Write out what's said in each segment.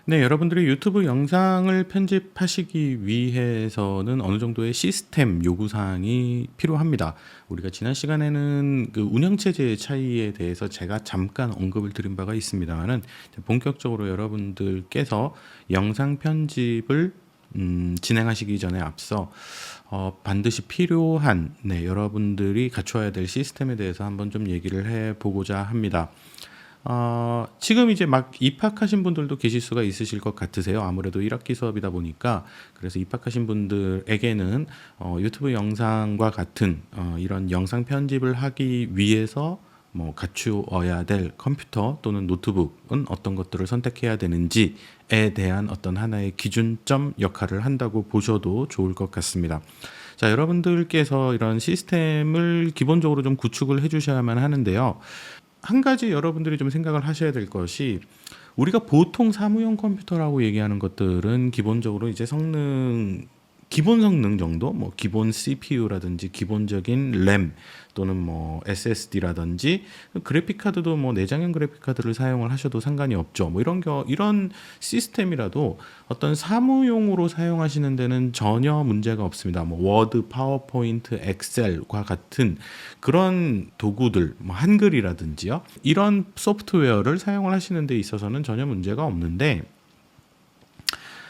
네, 여러분들이 유튜브 영상을 편집하시기 위해서는 어느 정도의 시스템 요구사항이 필요합니다. 우리가 지난 시간에는 그 운영체제의 차이에 대해서 제가 잠깐 언급을 드린 바가 있습니다만은 본격적으로 여러분들께서 영상 편집을 진행하시기 전에 앞서 반드시 필요한 여러분들이 갖춰야 될 시스템에 대해서 한번 좀 얘기를 해보고자 합니다. 지금 이제 막 입학하신 분들도 계실 수가 있으실 것 같으세요. 아무래도 1학기 수업이다 보니까. 그래서 입학하신 분들에게는 유튜브 영상과 같은 이런 영상 편집을 하기 위해서 뭐 갖추어야 될 컴퓨터 또는 노트북은 어떤 것들을 선택해야 되는지에 대한 어떤 하나의 기준점 역할을 한다고 보셔도 좋을 것 같습니다. 자, 여러분들께서 이런 시스템을 기본적으로 좀 구축을 해 주셔야만 하는데요. 한 가지 여러분들이 좀 생각을 하셔야 될 것이, 우리가 보통 사무용 컴퓨터라고 얘기하는 것들은 기본적으로 이제 기본 성능 정도, 뭐 기본 CPU라든지 기본적인 램 또는 뭐 SSD라든지 그래픽 카드도 뭐 내장형 그래픽 카드를 사용을 하셔도 상관이 없죠. 뭐 이런 시스템이라도 어떤 사무용으로 사용하시는 데는 전혀 문제가 없습니다. 뭐 워드, 파워포인트, 엑셀과 같은 그런 도구들, 뭐 한글이라든지요. 이런 소프트웨어를 사용을 하시는 데 있어서는 전혀 문제가 없는데,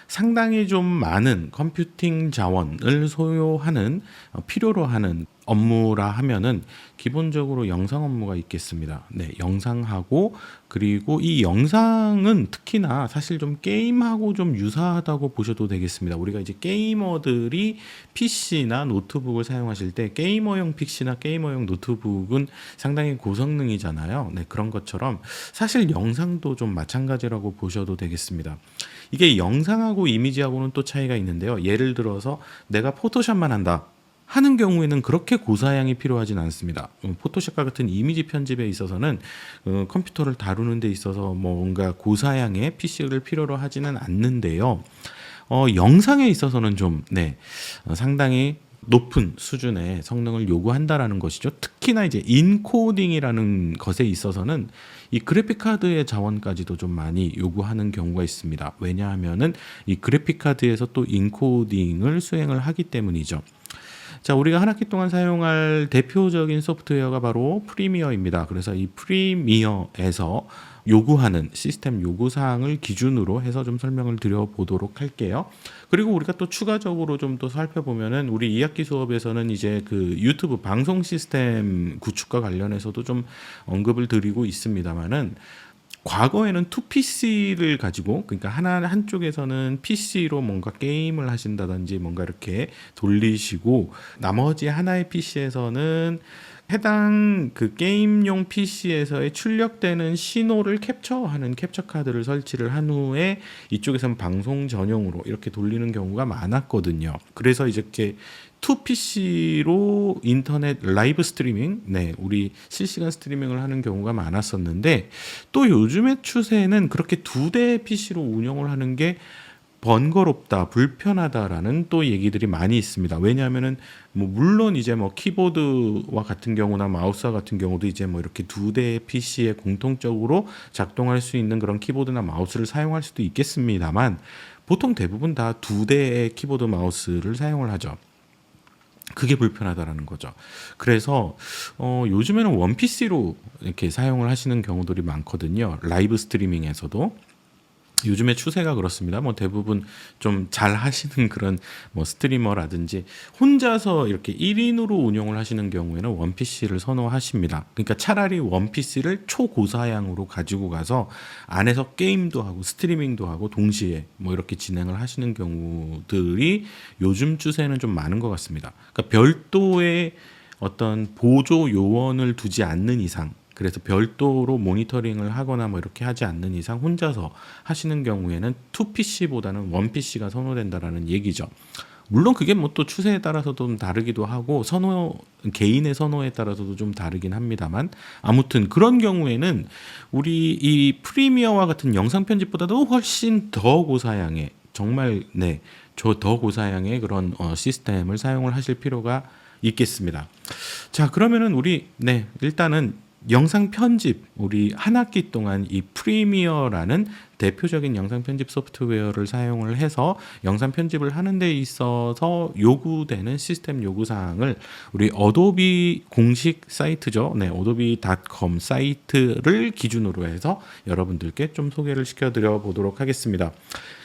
상당히 좀 많은 컴퓨팅 자원을 소요하는 필요로 하는 업무라 하면은 기본적으로 영상 업무가 있겠습니다. 네, 영상하고, 그리고 이 영상은 특히나 사실 좀 게임하고 좀 유사하다고 보셔도 되겠습니다. 우리가 이제 게이머들이 PC나 노트북을 사용하실 때 게이머용 PC나 게이머용 노트북은 상당히 고성능이잖아요. 네, 그런 것처럼 사실 영상도 좀 마찬가지라고 보셔도 되겠습니다. 이게 영상하고 이미지하고는 또 차이가 있는데요. 예를 들어서 내가 포토샵만 한다 하는 경우에는 그렇게 고사양이 필요하진 않습니다. 포토샵과 같은 이미지 편집에 있어서는 컴퓨터를 다루는 데 있어서 뭔가 고사양의 PC를 필요로 하지는 않는데요. 영상에 있어서는 좀 상당히 높은 수준의 성능을 요구한다라는 것이죠. 특히나 이제 인코딩이라는 것에 있어서는 이 그래픽 카드의 자원까지도 좀 많이 요구하는 경우가 있습니다. 왜냐하면은 이 그래픽 카드에서 또 인코딩을 수행을 하기 때문이죠. 자, 우리가 한 학기 동안 사용할 대표적인 소프트웨어가 바로 프리미어입니다. 그래서 이 프리미어에서 요구하는 시스템 요구사항을 기준으로 해서 좀 설명을 드려보도록 할게요. 그리고 우리가 또 추가적으로 좀 또 살펴보면은 우리 2학기 수업에서는 이제 그 유튜브 방송 시스템 구축과 관련해서도 좀 언급을 드리고 있습니다만은, 과거에는 2PC를 가지고, 그러니까 한쪽에서는 PC로 뭔가 게임을 하신다든지 뭔가 이렇게 돌리시고, 나머지 하나의 PC에서는 해당 그 게임용 PC에서의 출력되는 신호를 캡처하는 캡처 카드를 설치를 한 후에 이쪽에서는 방송 전용으로 이렇게 돌리는 경우가 많았거든요. 그래서 이렇게 2PC로 인터넷 라이브 스트리밍, 우리 실시간 스트리밍을 하는 경우가 많았었는데, 또 요즘의 추세는 그렇게 2대의 PC로 운영을 하는 게 번거롭다, 불편하다라는 또 얘기들이 많이 있습니다. 왜냐하면은 뭐 물론 이제 뭐 키보드와 같은 경우나 마우스와 같은 경우도 이제 뭐 이렇게 2대의 PC에 공통적으로 작동할 수 있는 그런 키보드나 마우스를 사용할 수도 있겠습니다만, 보통 대부분 다 2대의 키보드 마우스를 사용을 하죠. 그게 불편하다라는 거죠. 그래서 요즘에는 원PC로 이렇게 사용을 하시는 경우들이 많거든요. 라이브 스트리밍에서도. 요즘의 추세가 그렇습니다. 뭐 대부분 좀 잘 하시는 그런 뭐 스트리머라든지 혼자서 이렇게 1인으로 운영을 하시는 경우에는 원PC를 선호하십니다. 그러니까 차라리 원PC를 초고사양으로 가지고 가서 안에서 게임도 하고 스트리밍도 하고 동시에 뭐 이렇게 진행을 하시는 경우들이 요즘 추세는 좀 많은 것 같습니다. 그러니까 별도의 어떤 보조 요원을 두지 않는 이상, 그래서 별도로 모니터링을 하거나 뭐 이렇게 하지 않는 이상 혼자서 하시는 경우에는 2PC보다는 1PC가 선호된다라는 얘기죠. 물론 그게 뭐 또 추세에 따라서도 좀 다르기도 하고 개인의 선호에 따라서도 좀 다르긴 합니다만, 아무튼 그런 경우에는 우리 이 프리미어와 같은 영상 편집보다도 훨씬 더 고사양의, 정말 더 고사양의 그런 시스템을 사용을 하실 필요가 있겠습니다. 자, 그러면은 우리 일단은 영상 편집, 우리 한 학기 동안 이 프리미어라는 대표적인 영상 편집 소프트웨어를 사용을 해서 영상 편집을 하는 데 있어서 요구되는 시스템 요구 사항을 우리 어도비 공식 사이트죠. 네, adobe.com 사이트를 기준으로 해서 여러분들께 좀 소개를 시켜드려 보도록 하겠습니다.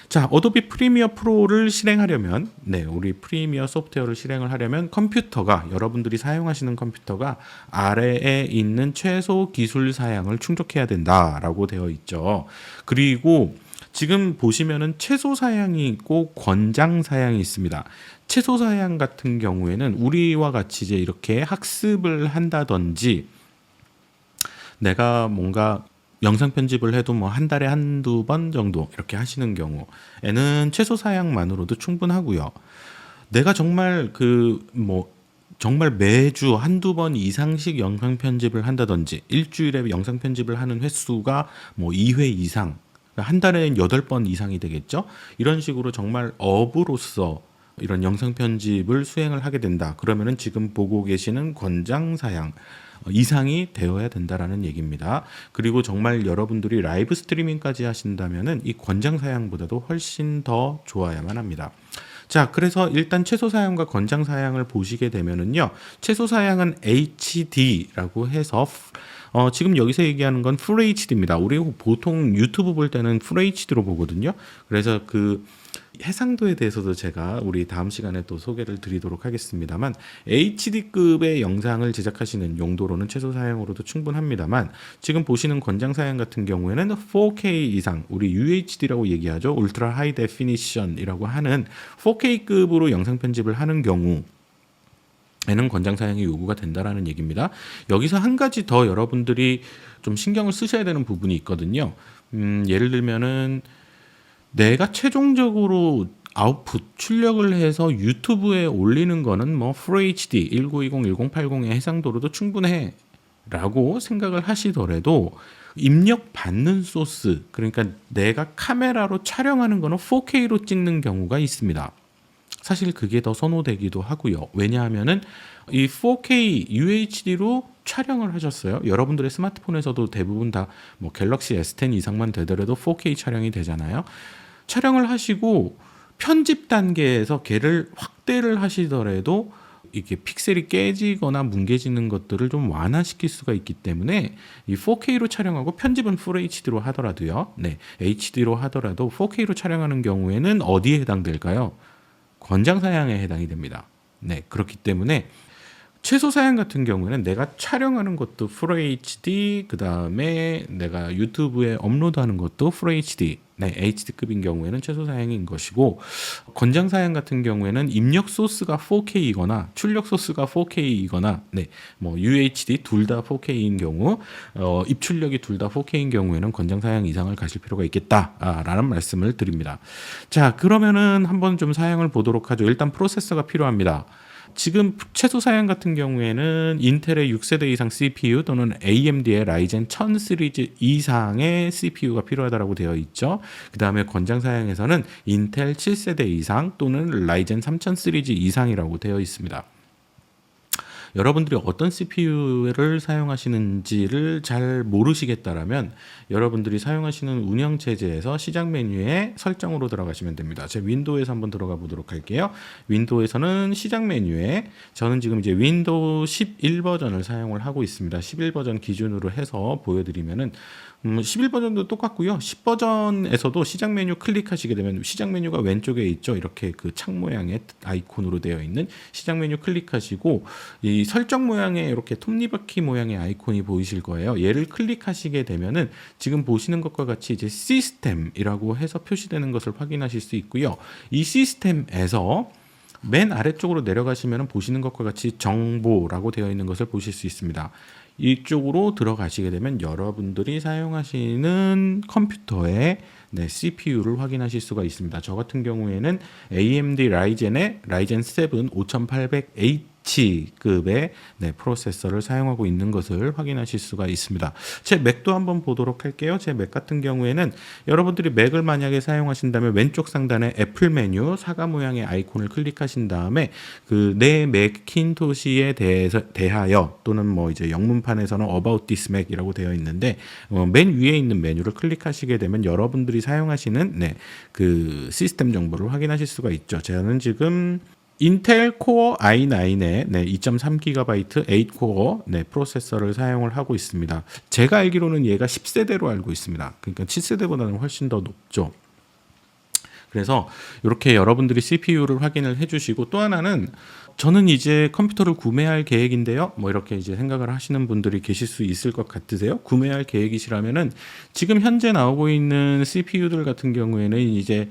자, 어도비 프리미어 프로를 실행하려면, 우리 프리미어 소프트웨어를 실행을 하려면 컴퓨터가, 여러분들이 사용하시는 컴퓨터가 아래에 있는 최소 기술 사양을 충족해야 된다라고 되어 있죠. 그리고 지금 보시면은 최소 사양이 있고 권장 사양이 있습니다. 최소 사양 같은 경우에는 우리와 같이 이제 이렇게 학습을 한다든지 내가 뭔가 영상 편집을 해도 뭐 한 달에 한두 번 정도 이렇게 하시는 경우에는 최소 사양만으로도 충분하고요. 내가 정말 정말 매주 한두 번 이상씩 영상 편집을 한다든지 일주일에 영상 편집을 하는 횟수가 뭐 2회 이상, 한 달에 8번 이상이 되겠죠. 이런 식으로 정말 업으로서 이런 영상 편집을 수행을 하게 된다. 그러면은 지금 보고 계시는 권장 사양 이상이 되어야 된다라는 얘기입니다. 그리고 정말 여러분들이 라이브 스트리밍까지 하신다면은 이 권장 사양보다도 훨씬 더 좋아야만 합니다. 자, 그래서 일단 최소 사양과 권장 사양을 보시게 되면은요, 최소 사양은 HD라고 해서 지금 여기서 얘기하는 건 풀 HD입니다. 우리 보통 유튜브 볼 때는 풀 HD로 보거든요. 그래서 그 해상도에 대해서도 제가 우리 다음 시간에 또 소개를 드리도록 하겠습니다만, HD급의 영상을 제작하시는 용도로는 최소 사양으로도 충분합니다만, 지금 보시는 권장 사양 같은 경우에는 4K 이상, 우리 UHD라고 얘기하죠. 울트라 하이 데피니션이라고 하는 4K급으로 영상 편집을 하는 경우 에는 권장 사양이 요구가 된다라는 얘기입니다. 여기서 한 가지 더 여러분들이 좀 신경을 쓰셔야 되는 부분이 있거든요. 예를 들면은 내가 최종적으로 아웃풋 출력을 해서 유튜브에 올리는 거는 뭐 FHD 1920, 1080의 해상도로도 충분해 라고 생각을 하시더라도 입력 받는 소스, 그러니까 내가 카메라로 촬영하는 거는 4K로 찍는 경우가 있습니다. 사실 그게 더 선호되기도 하고요. 왜냐하면은 이 4K UHD로 촬영을 하셨어요. 여러분들의 스마트폰에서도 대부분 다 뭐 갤럭시 S10 이상만 되더라도 4K 촬영이 되잖아요. 촬영을 하시고 편집 단계에서 걔를 확대를 하시더라도 이게 픽셀이 깨지거나 뭉개지는 것들을 좀 완화시킬 수가 있기 때문에 이 4K로 촬영하고 편집은 풀 HD로 하더라도요. HD로 하더라도 4K로 촬영하는 경우에는 어디에 해당될까요? 권장 사양에 해당이 됩니다. 그렇기 때문에 최소 사양 같은 경우에는 내가 촬영하는 것도 풀 HD, 그 다음에 내가 유튜브에 업로드하는 것도 풀 HD, HD급인 경우에는 최소 사양인 것이고, 권장 사양 같은 경우에는 입력 소스가 4K이거나 출력 소스가 4K이거나, 뭐 UHD 둘 다 4K인 경우, 입출력이 둘 다 4K인 경우에는 권장 사양 이상을 가실 필요가 있겠다라는 말씀을 드립니다. 자, 그러면은 한번 좀 사양을 보도록 하죠. 일단 프로세서가 필요합니다. 지금 최소 사양 같은 경우에는 인텔의 6세대 이상 CPU 또는 AMD의 라이젠 1000 시리즈 이상의 CPU가 필요하다고 되어 있죠. 그 다음에 권장 사양에서는 인텔 7세대 이상 또는 라이젠 3000 시리즈 이상이라고 되어 있습니다. 여러분들이 어떤 CPU를 사용하시는지를 잘 모르시겠다라면 여러분들이 사용하시는 운영체제에서 시작 메뉴에 설정으로 들어가시면 됩니다. 제 윈도우에서 한번 들어가 보도록 할게요. 윈도우에서는 시작 메뉴에 저는 지금 이제 윈도우 11 버전을 사용을 하고 있습니다. 11 버전 기준으로 해서 보여드리면은 11버전도 똑같고요. 10버전에서도 시작 메뉴 클릭하시게 되면 시작 메뉴가 왼쪽에 있죠. 이렇게 그 창 모양의 아이콘으로 되어 있는 시작 메뉴 클릭하시고 이 설정 모양의 이렇게 톱니바퀴 모양의 아이콘이 보이실 거예요. 얘를 클릭하시게 되면은 지금 보시는 것과 같이 이제 시스템이라고 해서 표시되는 것을 확인하실 수 있고요. 이 시스템에서 맨 아래쪽으로 내려가시면 보시는 것과 같이 정보라고 되어 있는 것을 보실 수 있습니다. 이쪽으로 들어가시게 되면 여러분들이 사용하시는 컴퓨터의 CPU를 확인하실 수가 있습니다. 저 같은 경우에는 AMD 라이젠의 라이젠 7 5800H급의 프로세서를 사용하고 있는 것을 확인하실 수가 있습니다. 제 맥도 한번 보도록 할게요. 제 맥 같은 경우에는 여러분들이 맥을 만약에 사용하신다면 왼쪽 상단에 애플 메뉴 사과 모양의 아이콘을 클릭하신 다음에 그 내 맥킨토시에 대하여 또는 뭐 이제 영문 메뉴판에서는 About this Mac이라고 되어 있는데 맨 위에 있는 메뉴를 클릭하시게 되면 여러분들이 사용하시는 그 시스템 정보를 확인하실 수가 있죠. 저는 지금 인텔 코어 i9의 2.3GB 8코어 프로세서를 사용을 하고 있습니다. 제가 알기로는 얘가 10세대로 알고 있습니다. 그러니까 7세대보다는 훨씬 더 높죠. 그래서 이렇게 여러분들이 CPU를 확인을 해주시고, 또 하나는 저는 이제 컴퓨터를 구매할 계획인데요, 뭐 이렇게 이제 생각을 하시는 분들이 계실 수 있을 것 같으세요. 구매할 계획이시라면은 지금 현재 나오고 있는 CPU들 같은 경우에는 이제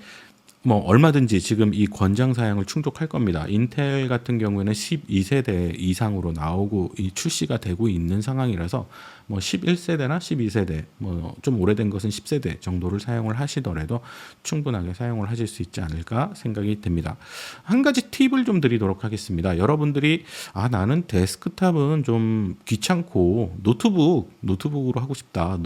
뭐 얼마든지 지금 이 권장 사양을 충족할 겁니다. 인텔 같은 경우에는 12세대 이상으로 나오고 출시가 되고 있는 상황이라서 뭐 11세대나 12세대 뭐 좀 오래된 것은 10세대 정도를 사용을 하시더라도 충분하게 사용을 하실 수 있지 않을까 생각이 듭니다. 한 가지 팁을 좀 드리도록 하겠습니다. 여러분들이 나는 데스크탑은 좀 귀찮고 노트북으로 하고 싶다.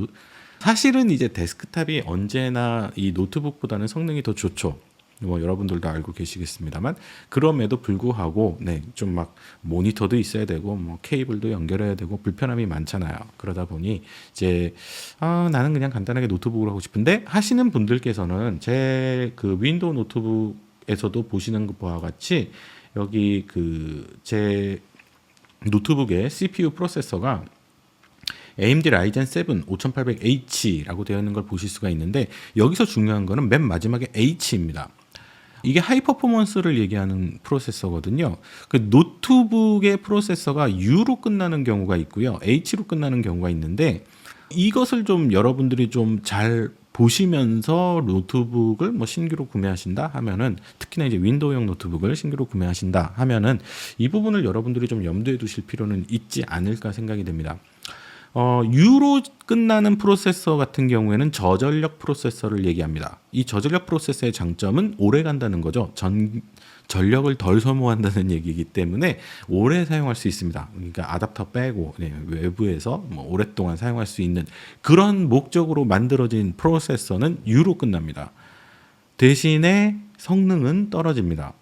사실은 이제 데스크탑이 언제나 이 노트북보다는 성능이 더 좋죠. 뭐 여러분들도 알고 계시겠습니다만, 그럼에도 불구하고 좀 막 모니터도 있어야 되고 뭐 케이블도 연결해야 되고 불편함이 많잖아요. 그러다 보니 이제 나는 그냥 간단하게 노트북으로 하고 싶은데 하시는 분들께서는 제 그 윈도우 노트북에서도 보시는 것과 같이 여기 제 노트북의 CPU 프로세서가 AMD 라이젠 7 5800H라고 되어 있는 걸 보실 수가 있는데, 여기서 중요한 거는 맨 마지막에 H입니다. 이게 하이 퍼포먼스를 얘기하는 프로세서거든요. 그 노트북의 프로세서가 U로 끝나는 경우가 있고요, H로 끝나는 경우가 있는데, 이것을 좀 여러분들이 좀 잘 보시면서 노트북을 뭐 신규로 구매하신다 하면은, 특히나 이제 윈도우용 노트북을 신규로 구매하신다 하면은 이 부분을 여러분들이 좀 염두에 두실 필요는 있지 않을까 생각이 됩니다. U로 끝나는 프로세서 같은 경우에는 저전력 프로세서를 얘기합니다. 이 저전력 프로세서의 장점은 오래 간다는 거죠. 전력을 덜 소모한다는 얘기이기 때문에 오래 사용할 수 있습니다. 그러니까 아답터 빼고 외부에서 뭐 오랫동안 사용할 수 있는 그런 목적으로 만들어진 프로세서는 U로 끝납니다. 대신에 성능은 떨어집니다.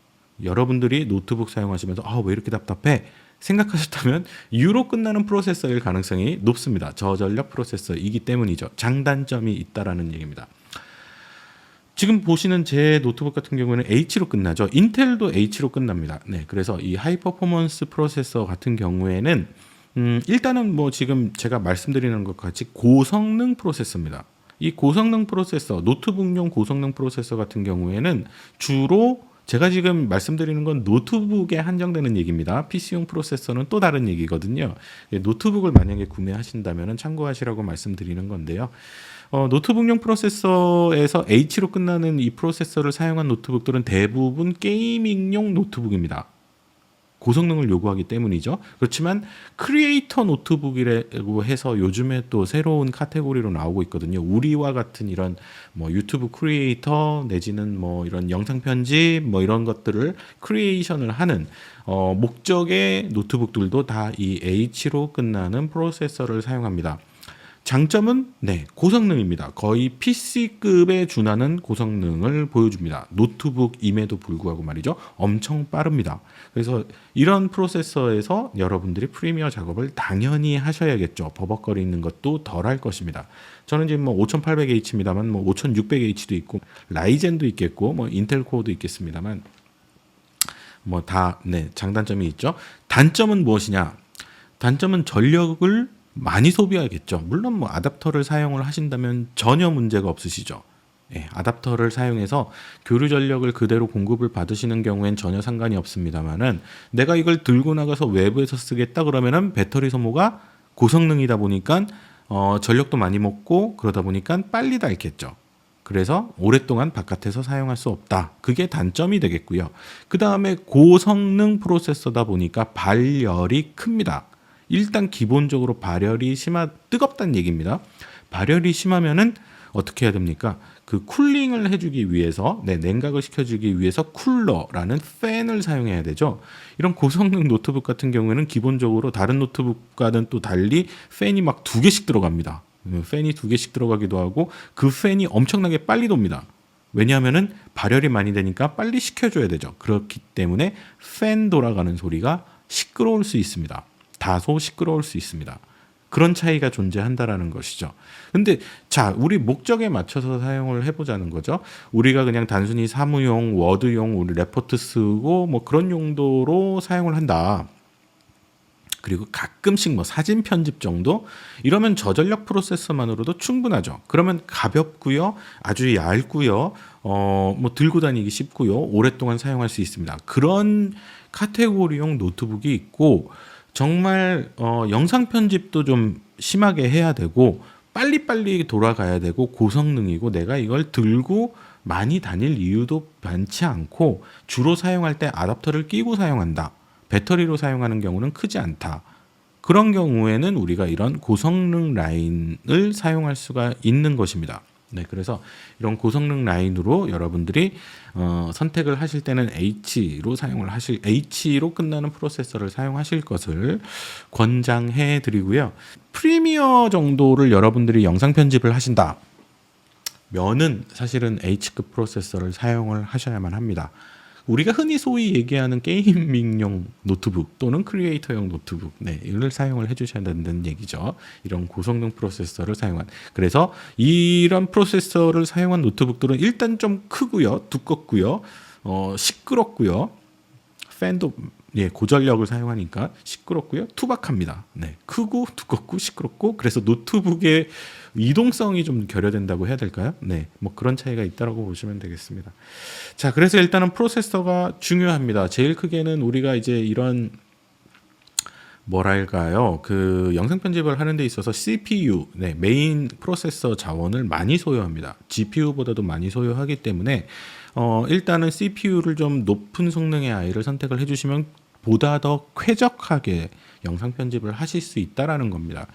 여러분들이 노트북 사용하시면서 왜 이렇게 답답해? 생각하셨다면 U로 끝나는 프로세서일 가능성이 높습니다. 저전력 프로세서이기 때문이죠. 장단점이 있다라는 얘기입니다. 지금 보시는 제 노트북 같은 경우는 H로 끝나죠. 인텔도 H로 끝납니다. 그래서 이 하이 퍼포먼스 프로세서 같은 경우에는 일단은 뭐 지금 제가 말씀드리는 것 같이 고성능 프로세서입니다. 이 고성능 프로세서, 노트북용 고성능 프로세서 같은 경우에는 주로 제가 지금 말씀드리는 건 노트북에 한정되는 얘기입니다. PC용 프로세서는 또 다른 얘기거든요. 노트북을 만약에 구매하신다면 참고하시라고 말씀드리는 건데요. 노트북용 프로세서에서 H로 끝나는 이 프로세서를 사용한 노트북들은 대부분 게이밍용 노트북입니다. 고성능을 요구하기 때문이죠. 그렇지만 크리에이터 노트북이라고 해서 요즘에 또 새로운 카테고리로 나오고 있거든요. 우리와 같은 이런 뭐 유튜브 크리에이터 내지는 뭐 이런 영상 편집 뭐 이런 것들을 크리에이션을 하는 목적의 노트북들도 다 이 H로 끝나는 프로세서를 사용합니다. 장점은 고성능입니다. 거의 PC급에 준하는 고성능을 보여줍니다. 노트북임에도 불구하고 말이죠. 엄청 빠릅니다. 그래서 이런 프로세서에서 여러분들이 프리미어 작업을 당연히 하셔야겠죠. 버벅거리는 것도 덜 할 것입니다. 저는 지금 뭐 5800H입니다만 뭐 5600H도 있고 라이젠도 있겠고 뭐 인텔 코어도 있겠습니다만 뭐 다 장단점이 있죠. 단점은 무엇이냐? 단점은 전력을 많이 소비하겠죠. 물론 뭐 아답터를 사용을 하신다면 전혀 문제가 없으시죠. 아답터를 사용해서 교류 전력을 그대로 공급을 받으시는 경우엔 전혀 상관이 없습니다만은, 내가 이걸 들고 나가서 외부에서 쓰겠다 그러면은 배터리 소모가 고성능이다 보니까 전력도 많이 먹고 그러다 보니까 빨리 닳겠죠. 그래서 오랫동안 바깥에서 사용할 수 없다. 그게 단점이 되겠고요. 그 다음에 고성능 프로세서다 보니까 발열이 큽니다. 일단 기본적으로 발열이 뜨겁다는 얘기입니다. 발열이 심하면은 어떻게 해야 됩니까? 그 쿨링을 해주기 위해서, 냉각을 시켜주기 위해서 쿨러라는 팬을 사용해야 되죠. 이런 고성능 노트북 같은 경우에는 기본적으로 다른 노트북과는 또 달리 팬이 막 2개씩 들어갑니다. 팬이 2개씩 들어가기도 하고 그 팬이 엄청나게 빨리 돕니다. 왜냐하면은 발열이 많이 되니까 빨리 식혀줘야 되죠. 그렇기 때문에 팬 돌아가는 소리가 시끄러울 수 있습니다. 다소 시끄러울 수 있습니다. 그런 차이가 존재한다라는 것이죠. 근데 자, 우리 목적에 맞춰서 사용을 해보자는 거죠. 우리가 그냥 단순히 사무용, 워드용, 우리 레포트 쓰고 뭐 그런 용도로 사용을 한다. 그리고 가끔씩 뭐 사진 편집 정도 이러면 저전력 프로세서만으로도 충분하죠. 그러면 가볍고요, 아주 얇고요, 뭐 들고 다니기 쉽고요, 오랫동안 사용할 수 있습니다. 그런 카테고리용 노트북이 있고, 정말 영상 편집도 좀 심하게 해야 되고 빨리빨리 돌아가야 되고 고성능이고 내가 이걸 들고 많이 다닐 이유도 많지 않고 주로 사용할 때 아답터를 끼고 사용한다. 배터리로 사용하는 경우는 크지 않다. 그런 경우에는 우리가 이런 고성능 라인을 사용할 수가 있는 것입니다. 네, 그래서 이런 고성능 라인으로 여러분들이 선택을 하실 때는 H로 끝나는 프로세서를 사용하실 것을 권장해 드리고요. 프리미어 정도를 여러분들이 영상 편집을 하신다 면은 사실은 H급 프로세서를 사용을 하셔야만 합니다. 우리가 흔히 소위 얘기하는 게이밍용 노트북 또는 크리에이터용 노트북, 네, 이걸 사용을 해주셔야 된다는 얘기죠. 이런 고성능 프로세서를 사용한. 그래서 이런 프로세서를 사용한 노트북들은 일단 좀 크고요, 두껍고요, 시끄럽고요, 팬도 고전력을 사용하니까 시끄럽고요, 투박합니다. 네, 크고 두껍고 시끄럽고, 그래서 노트북의 이동성이 좀 결여된다고 해야 될까요? 네, 뭐 그런 차이가 있다라고 보시면 되겠습니다. 자, 그래서 일단은 프로세서가 중요합니다. 제일 크게는 우리가 이제 이런 뭐랄까요, 그 영상 편집을 하는 데 있어서 CPU, 네, 메인 프로세서 자원을 많이 소요합니다. GPU보다도 많이 소요하기 때문에 일단은 CPU를 좀 높은 성능의 아이를 선택을 해주시면 보다 더 쾌적하게 영상 편집을 하실 수 있다라는 겁니다.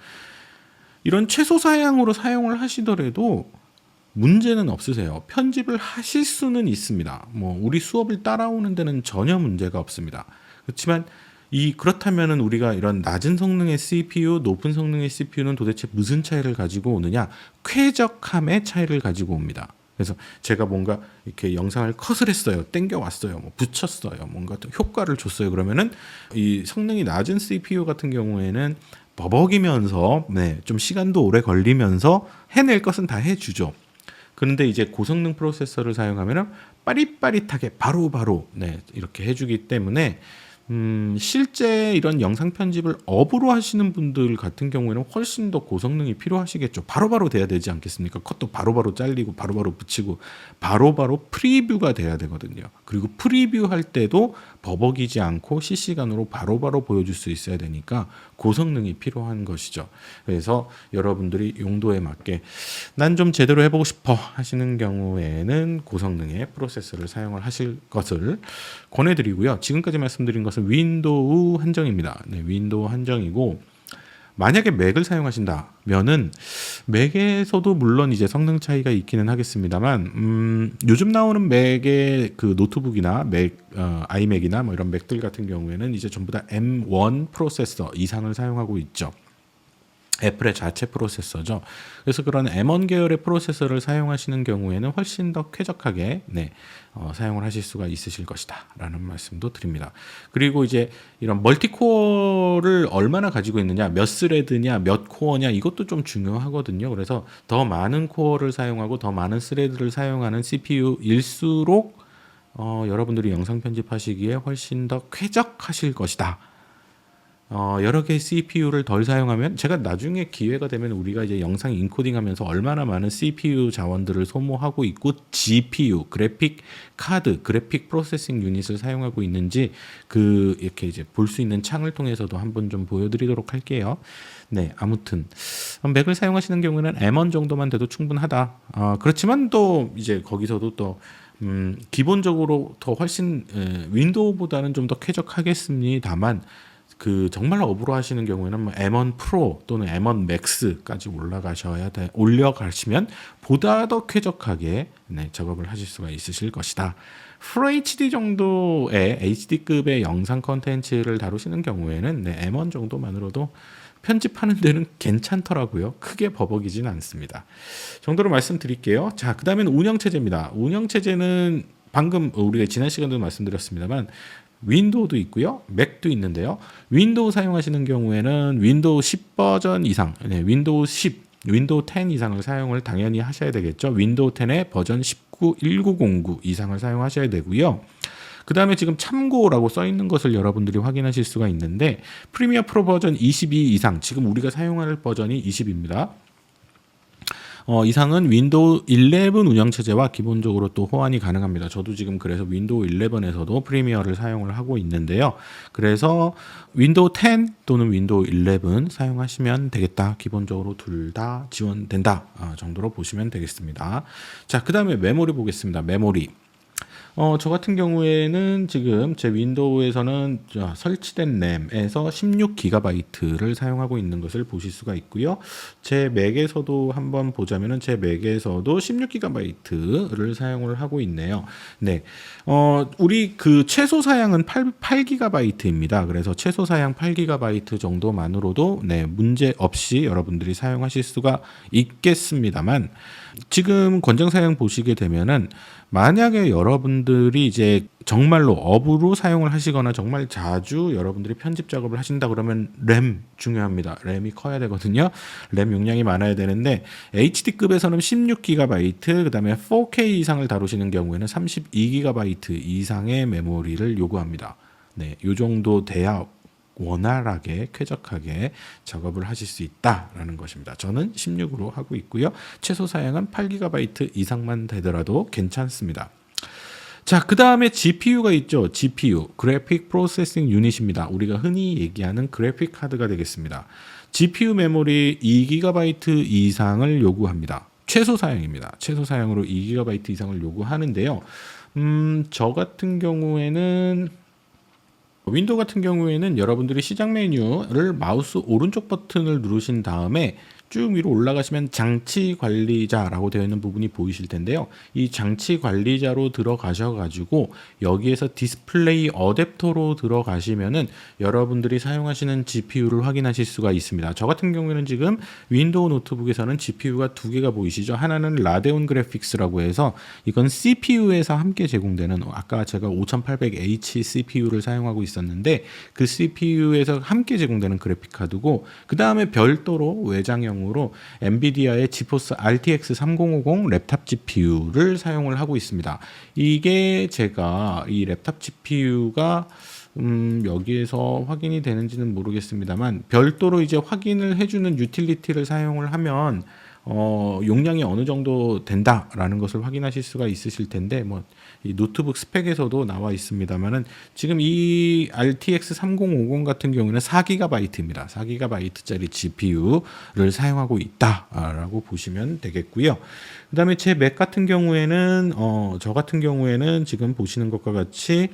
이런 최소 사양으로 사용을 하시더라도 문제는 없으세요. 편집을 하실 수는 있습니다. 뭐 우리 수업을 따라오는 데는 전혀 문제가 없습니다. 그렇지만 그렇다면은 우리가 이런 낮은 성능의 CPU, 높은 성능의 CPU는 도대체 무슨 차이를 가지고 오느냐? 쾌적함의 차이를 가지고 옵니다. 그래서 제가 뭔가 이렇게 영상을 컷을 했어요, 땡겨왔어요, 뭐 붙였어요, 뭔가 효과를 줬어요. 그러면은 이 성능이 낮은 CPU 같은 경우에는 버벅이면서, 네, 좀 시간도 오래 걸리면서 해낼 것은 다 해주죠. 그런데 이제 고성능 프로세서를 사용하면은 빠릿빠릿하게 바로바로, 네, 이렇게 해주기 때문에 실제 이런 영상 편집을 업으로 하시는 분들 같은 경우에는 훨씬 더 고성능이 필요하시겠죠. 바로바로 돼야 되지 않겠습니까? 컷도 바로바로 잘리고 바로바로 붙이고 바로바로 프리뷰가 돼야 되거든요. 그리고 프리뷰 할 때도 버벅이지 않고 실시간으로 바로바로 보여줄 수 있어야 되니까 고성능이 필요한 것이죠. 그래서 여러분들이 용도에 맞게 난 좀 제대로 해보고 싶어 하시는 경우에는 고성능의 프로세서를 사용을 하실 것을 권해드리고요. 지금까지 말씀드린 것은 윈도우 한정입니다. 네, 윈도우 한정이고, 만약에 맥을 사용하신다면은 맥에서도 물론 이제 성능 차이가 있기는 하겠습니다만, 요즘 나오는 맥의 그 노트북이나 맥, 아이맥이나 뭐 이런 맥들 같은 경우에는 이제 전부 다 M1 프로세서 이상을 사용하고 있죠. 애플의 자체 프로세서죠. 그래서 그런 M1 계열의 프로세서를 사용하시는 경우에는 훨씬 더 쾌적하게, 네, 사용을 하실 수가 있으실 것이다 라는 말씀도 드립니다. 그리고 이제 이런 멀티코어를 얼마나 가지고 있느냐, 몇 스레드냐, 몇 코어냐, 이것도 좀 중요하거든요. 그래서 더 많은 코어를 사용하고 더 많은 스레드를 사용하는 CPU일수록 여러분들이 영상 편집하시기에 훨씬 더 쾌적하실 것이다. 여러 개의 CPU를 덜 사용하면, 제가 나중에 기회가 되면 우리가 이제 영상 인코딩하면서 얼마나 많은 CPU 자원들을 소모하고 있고 GPU, 그래픽 카드, 그래픽 프로세싱 유닛을 사용하고 있는지 이렇게 이제 볼 수 있는 창을 통해서도 한번 좀 보여드리도록 할게요. 네, 아무튼 맥을 사용하시는 경우는 M1 정도만 돼도 충분하다. 그렇지만 또 이제 거기서도 또 기본적으로 더 훨씬 윈도우보다는 좀 더 쾌적하겠습니다만, 정말 업으로 하시는 경우에는 뭐 M1 프로 또는 M1 맥스까지 올려가시면 보다 더 쾌적하게, 네, 작업을 하실 수가 있으실 것이다. FHD 정도의 HD급의 영상 컨텐츠를 다루시는 경우에는, 네, M1 정도만으로도 편집하는 데는 괜찮더라고요. 크게 버벅이진 않습니다. 정도로 말씀드릴게요. 자, 그 다음에는 운영체제입니다. 운영체제는 방금 우리가 지난 시간에도 말씀드렸습니다만 윈도우도 있고요. 맥도 있는데요. 윈도우 사용하시는 경우에는 윈도우 10 버전 이상, 윈도우 10, 윈도우 10 이상을 사용을 당연히 하셔야 되겠죠. 윈도우 10의 버전 19, 1909 이상을 사용하셔야 되고요. 그 다음에 지금 참고라고 써 있는 것을 여러분들이 확인하실 수가 있는데 프리미어 프로 버전 22 이상, 지금 우리가 사용할 버전이 20입니다. 이상은 윈도우 11 운영체제와 기본적으로 또 호환이 가능합니다. 저도 지금 그래서 윈도우 11에서도 프리미어를 사용을 하고 있는데요. 그래서 윈도우 10 또는 윈도우 11 사용하시면 되겠다. 기본적으로 둘 다 지원된다 정도로 보시면 되겠습니다. 자, 그 다음에 메모리 보겠습니다. 메모리. 저 같은 경우에는 지금 제 윈도우에서는 설치된 램에서 16GB를 사용하고 있는 것을 보실 수가 있고요. 제 맥에서도 한번 보자면은 제 맥에서도 16GB를 사용을 하고 있네요. 네. 우리 그 최소 사양은 8GB입니다. 그래서 최소 사양 8GB 정도만으로도 네, 문제 없이 여러분들이 사용하실 수가 있겠습니다만 지금 권장 사양 보시게 되면은 만약에 여러분들이 이제 정말로 업으로 사용을 하시거나 정말 자주 여러분들이 편집 작업을 하신다 그러면 램 중요합니다. 램이 커야 되거든요. 램 용량이 많아야 되는데 HD급에서는 16GB, 그다음에 4K 이상을 다루시는 경우에는 32GB 이상의 메모리를 요구합니다. 네, 요 정도 돼야 원활하게 쾌적하게 작업을 하실 수 있다라는 것입니다. 저는 16으로 하고 있고요. 최소 사양은 8GB 이상만 되더라도 괜찮습니다. 자, 그 다음에 GPU가 있죠. GPU, 그래픽 프로세싱 유닛입니다. 우리가 흔히 얘기하는 그래픽 카드가 되겠습니다. GPU 메모리 2GB 이상을 요구합니다. 최소 사양입니다. 최소 사양으로 2GB 이상을 요구하는데요. 저 같은 경우에는 윈도우 같은 경우에는 여러분들이 시작 메뉴를 마우스 오른쪽 버튼을 누르신 다음에 쭉 위로 올라가시면 장치 관리자라고 되어 있는 부분이 보이실 텐데요. 이 장치 관리자로 들어가셔가지고 여기에서 디스플레이 어댑터로 들어가시면은 여러분들이 사용하시는 GPU를 확인하실 수가 있습니다. 저 같은 경우에는 지금 윈도우 노트북에서는 GPU가 두 개가 보이시죠. 하나는 라데온 그래픽스라고 해서 이건 CPU에서 함께 제공되는, 아까 제가 5800H CPU를 사용하고 있었는데 그 CPU에서 함께 제공되는 그래픽 카드고, 그 다음에 별도로 외장형 으로 엔비디아의 지포스 RTX 3050 랩탑 GPU를 사용을 하고 있습니다. 이게 제가 이 랩탑 GPU가 여기에서 확인이 되는지는 모르겠습니다만 별도로 이제 확인을 해주는 유틸리티를 사용을 하면 용량이 어느 정도 된다라는 것을 확인하실 수가 있으실 텐데, 이 노트북 스펙에서도 나와 있습니다만은 지금 이 RTX 3050 같은 경우는 4GB입니다. 4GB짜리 GPU를 사용하고 있다라고 보시면 되겠고요. 그다음에 제 맥 같은 경우에는 저 같은 경우에는 지금 보시는 것과 같이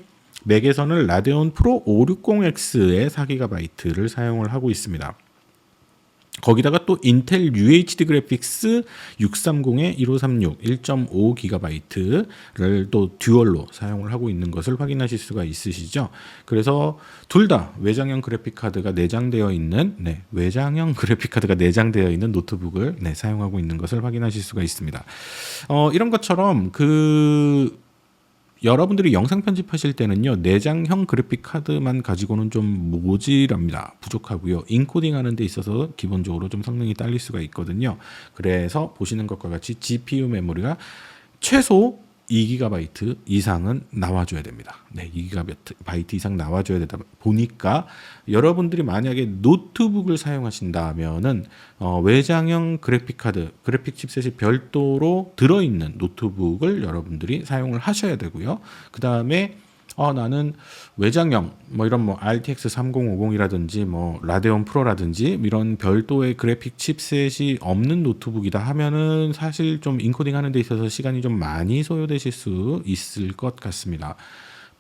맥에서는 라데온 프로 560X의 4GB를 사용을 하고 있습니다. 거기다가 또 인텔 UHD 그래픽스 630에 1536 1.5GB를 또 듀얼로 사용을 하고 있는 것을 확인하실 수가 있으시죠. 그래서 둘 다 외장형 그래픽 카드가 내장되어 있는 외장형 그래픽 카드가 내장되어 있는 노트북을 사용하고 있는 것을 확인하실 수가 있습니다. 이런 것처럼 여러분들이 영상 편집하실 때는요, 내장형 그래픽 카드만 가지고는 좀 모질합니다. 부족하고요. 인코딩 하는 데 있어서 기본적으로 좀 성능이 딸릴 수가 있거든요. 그래서 보시는 것과 같이 GPU 메모리가 최소 2GB 이상은 나와줘야 됩니다. 2GB 이상 나와줘야 되다 보니까 여러분들이 만약에 노트북을 사용하신다면은 외장형 그래픽 카드, 그래픽 칩셋이 별도로 들어있는 노트북을 여러분들이 사용을 하셔야 되고요. 그 다음에 나는 외장형 이런 RTX 3050이라든지 라데온 프로라든지 이런 별도의 그래픽 칩셋이 없는 노트북이다 하면은 사실 좀 인코딩 하는 데 있어서 시간이 좀 많이 소요되실 수 있을 것 같습니다.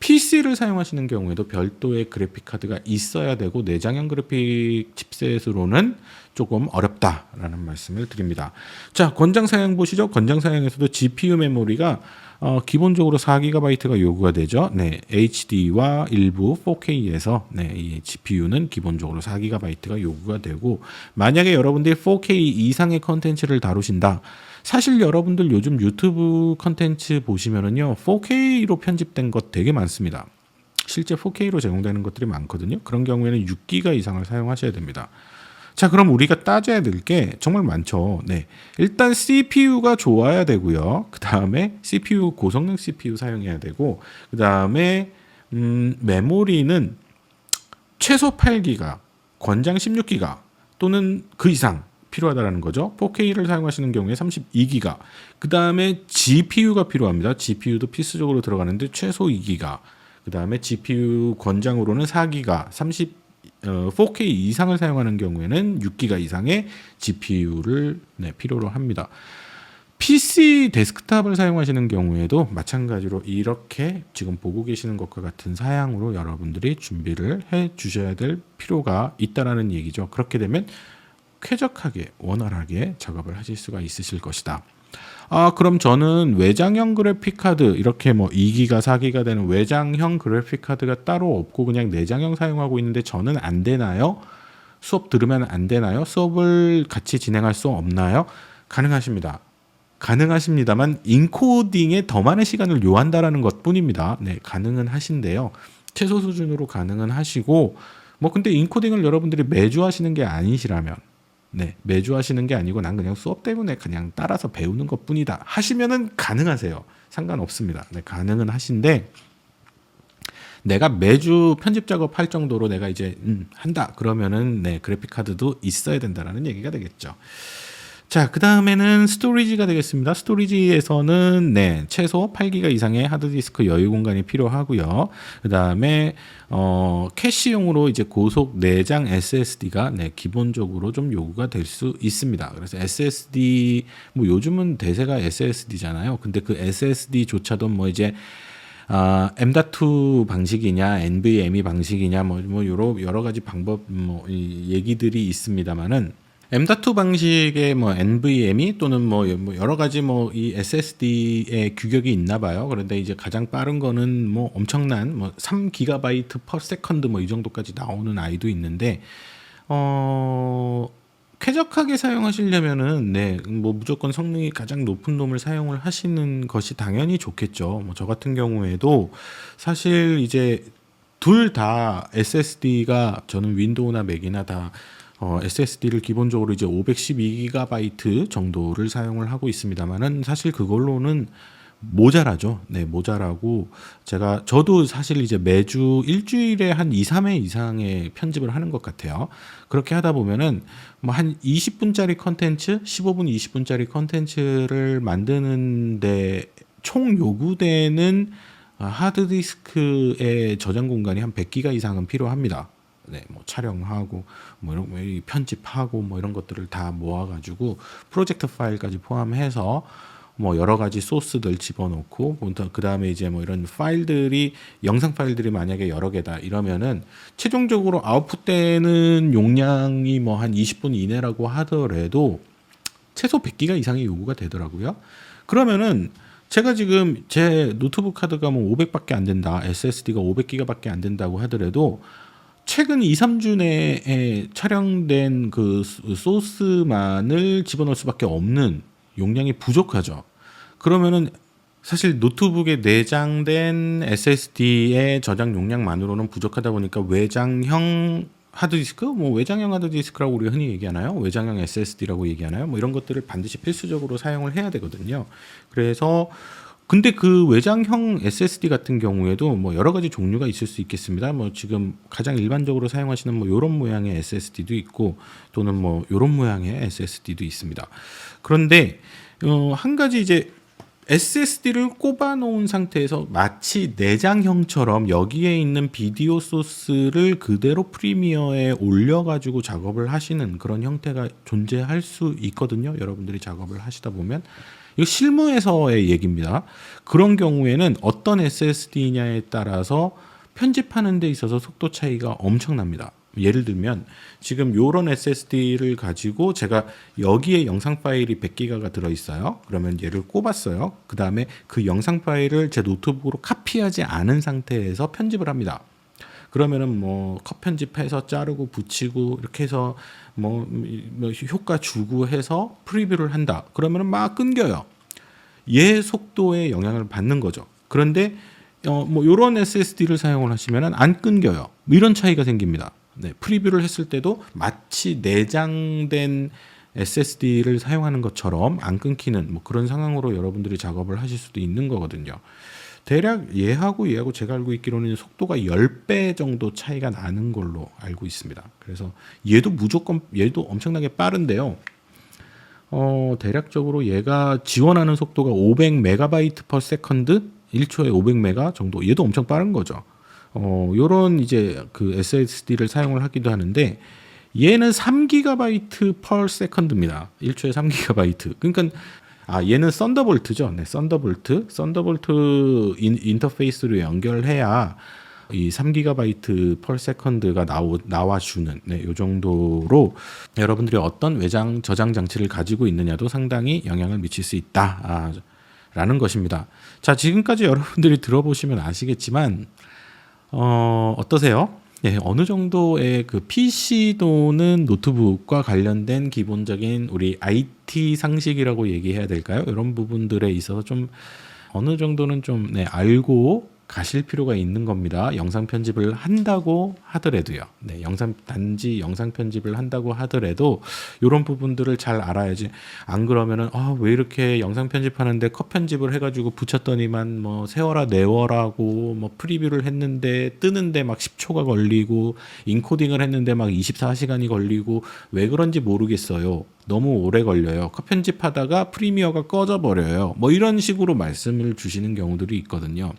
PC를 사용하시는 경우에도 별도의 그래픽 카드가 있어야 되고 내장형 그래픽 칩셋으로는 조금 어렵다라는 말씀을 드립니다. 자, 권장 사양 보시죠. 권장 사양에서도 GPU 메모리가 기본적으로 4GB가 요구가 되죠. HD와 일부 4K에서 이 GPU는 기본적으로 4GB가 요구가 되고, 만약에 여러분들이 4K 이상의 컨텐츠를 다루신다. 사실 여러분들 요즘 유튜브 컨텐츠 보시면은요, 4K로 편집된 것 되게 많습니다. 실제 4K로 제공되는 것들이 많거든요. 그런 경우에는 6기가 이상을 사용하셔야 됩니다. 자, 그럼 우리가 따져야 될 게 정말 많죠. 네. 일단 CPU가 좋아야 되고요. 그 다음에 CPU, 고성능 CPU 사용해야 되고, 그 다음에, 메모리는 최소 8기가, 권장 16기가 또는 그 이상 필요하다는 거죠. 4K를 사용하시는 경우에 32기가. 그 다음에 GPU가 필요합니다. GPU도 필수적으로 들어가는데 최소 2기가. 그 다음에 GPU 권장으로는 4기가, 4K 이상을 사용하는 경우에는 6기가 이상의 GPU를 필요로 합니다. PC 데스크탑을 사용하시는 경우에도 마찬가지로 이렇게 지금 보고 계시는 것과 같은 사양으로 여러분들이 준비를 해 주셔야 될 필요가 있다라는 얘기죠. 그렇게 되면 쾌적하게 원활하게 작업을 하실 수가 있으실 것이다. 그럼 저는 외장형 그래픽 카드 이렇게 뭐 2기가 4기가 되는 외장형 그래픽 카드가 따로 없고 그냥 내장형 사용하고 있는데 저는 안 되나요? 수업 들으면 안 되나요? 수업을 같이 진행할 수 없나요? 가능하십니다. 가능하십니다만 인코딩에 더 많은 시간을 요한다라는 것뿐입니다. 네, 가능은 하신데요. 최소 수준으로 가능은 하시고 뭐 근데 인코딩을 여러분들이 매주 하시는 게 아니시라면 매주 하시는 게 아니고 난 그냥 수업 때문에 그냥 따라서 배우는 것뿐이다 하시면은 가능하세요. 상관없습니다. 네, 가능은 하신데 내가 매주 편집 작업할 정도로 내가 이제 한다 그러면은 그래픽 카드도 있어야 된다라는 얘기가 되겠죠. 자, 그 다음에는 스토리지가 되겠습니다. 스토리지에서는 최소 8기가 이상의 하드디스크 여유 공간이 필요하고요. 그 다음에 캐시용으로 이제 고속 내장 SSD가 기본적으로 좀 요구가 될 수 있습니다. 그래서 SSD 뭐 요즘은 대세가 SSD잖아요. 근데 그 SSD조차도 뭐 이제 M.2 방식이냐, NVMe 방식이냐, 뭐 여러 가지 방법 얘기들이 있습니다만은. M.2 방식의 뭐 NVMe 또는 뭐 여러 가지 뭐 이 SSD의 규격이 있나 봐요. 그런데 이제 가장 빠른 거는 뭐 엄청난 뭐 3GB per second 뭐 이 정도까지 나오는 아이도 있는데 쾌적하게 사용하시려면은 뭐 무조건 성능이 가장 높은 놈을 사용을 하시는 것이 당연히 좋겠죠. 뭐 저 같은 경우에도 사실 이제 둘 다 SSD가 저는 윈도우나 맥이나 다 SSD를 기본적으로 이제 512GB 정도를 사용을 하고 있습니다만은 사실 그걸로는 모자라죠. 모자라고 저도 사실 이제 매주 일주일에 한 2, 3회 이상의 편집을 하는 것 같아요. 그렇게 하다 보면은 뭐 한 20분짜리 컨텐츠, 15분, 20분짜리 컨텐츠를 만드는데 총 요구되는 하드디스크의 저장 공간이 한 100기가 이상은 필요합니다. 뭐 촬영하고 뭐 이런 편집하고 뭐 이런 것들을 다 모아가지고 프로젝트 파일까지 포함해서 뭐 여러 가지 소스들 집어넣고 그 다음에 이제 뭐 이런 파일들이 영상 파일들이 만약에 여러 개다 이러면은 최종적으로 아웃풋되는 용량이 뭐 한 20분 이내라고 하더라도 최소 100기가 이상의 요구가 되더라고요. 그러면은 제가 지금 제 노트북 카드가 뭐 500밖에 안 된다, SSD가 500기가밖에 안 된다고 하더라도 최근 2, 3주 내에 촬영된 그 소스만을 집어넣을 수밖에 없는 용량이 부족하죠. 그러면은 사실 노트북에 내장된 SSD의 저장 용량만으로는 부족하다 보니까 외장형 하드디스크, 뭐 외장형 하드디스크라고 우리가 흔히 얘기하나요? 외장형 SSD라고 얘기하나요? 뭐 이런 것들을 반드시 필수적으로 사용을 해야 되거든요. 그래서 근데 그 외장형 SSD 같은 경우에도 뭐 여러 가지 종류가 있을 수 있겠습니다. 뭐 지금 가장 일반적으로 사용하시는 뭐 요런 모양의 SSD도 있고 또는 뭐 요런 모양의 SSD도 있습니다. 그런데 한 가지 이제 SSD를 꼽아 놓은 상태에서 마치 내장형처럼 여기에 있는 비디오 소스를 그대로 프리미어에 올려가지고 작업을 하시는 그런 형태가 존재할 수 있거든요. 여러분들이 작업을 하시다 보면. 이거 실무에서의 얘기입니다. 그런 경우에는 어떤 SSD냐에 따라서 편집하는 데 있어서 속도 차이가 엄청납니다. 예를 들면 지금 요런 SSD를 가지고 제가 여기에 영상 파일이 100기가가 들어있어요. 그러면 얘를 꼽았어요. 그 다음에 그 영상 파일을 제 노트북으로 카피하지 않은 상태에서 편집을 합니다. 그러면은 뭐 컷 편집해서 자르고 붙이고 이렇게 해서 뭐 효과 주고 해서 프리뷰를 한다. 그러면은 막 끊겨요. 얘 속도에 영향을 받는 거죠. 그런데 뭐 이런 SSD를 사용을 하시면 안 끊겨요. 뭐 이런 차이가 생깁니다. 네, 프리뷰를 했을 때도 마치 내장된 SSD를 사용하는 것처럼 안 끊기는 뭐 그런 상황으로 여러분들이 작업을 하실 수도 있는 거거든요. 대략 얘하고 제가 알고 있기로는 속도가 10배 정도 차이가 나는 걸로 알고 있습니다. 그래서 얘도 엄청나게 빠른데요. 대략적으로 얘가 지원하는 속도가 500MB per second, 1초에 500메가 정도. 얘도 엄청 빠른 거죠. 요런 이제 그 SSD를 사용을 하기도 하는데 얘는 3GB per second입니다. 1초에 3GB. 그러니까 얘는 썬더볼트죠. 네, 썬더볼트 인터페이스로 연결해야 이 3GB per second가 나와주는 요 정도로 여러분들이 어떤 외장 저장 장치를 가지고 있느냐도 상당히 영향을 미칠 수 있다. 라는 것입니다. 자, 지금까지 여러분들이 들어보시면 아시겠지만 어떠세요? 예, 어느 정도의 그 PC 또는 노트북과 관련된 기본적인 우리 IT 상식이라고 얘기해야 될까요? 이런 부분들에 있어서 좀 어느 정도는 좀 알고 가실 필요가 있는 겁니다. 영상 편집을 한다고 하더라도요. 네, 단지 영상 편집을 한다고 하더라도 이런 부분들을 잘 알아야지. 안 그러면은 왜 이렇게 영상 편집하는데 컷 편집을 해가지고 붙였더니만 뭐 세워라 내워라고 뭐 프리뷰를 했는데 뜨는데 막 10초가 걸리고 인코딩을 했는데 막 24시간이 걸리고 왜 그런지 모르겠어요. 너무 오래 걸려요. 컷 편집하다가 프리미어가 꺼져 버려요. 뭐 이런 식으로 말씀을 주시는 경우들이 있거든요.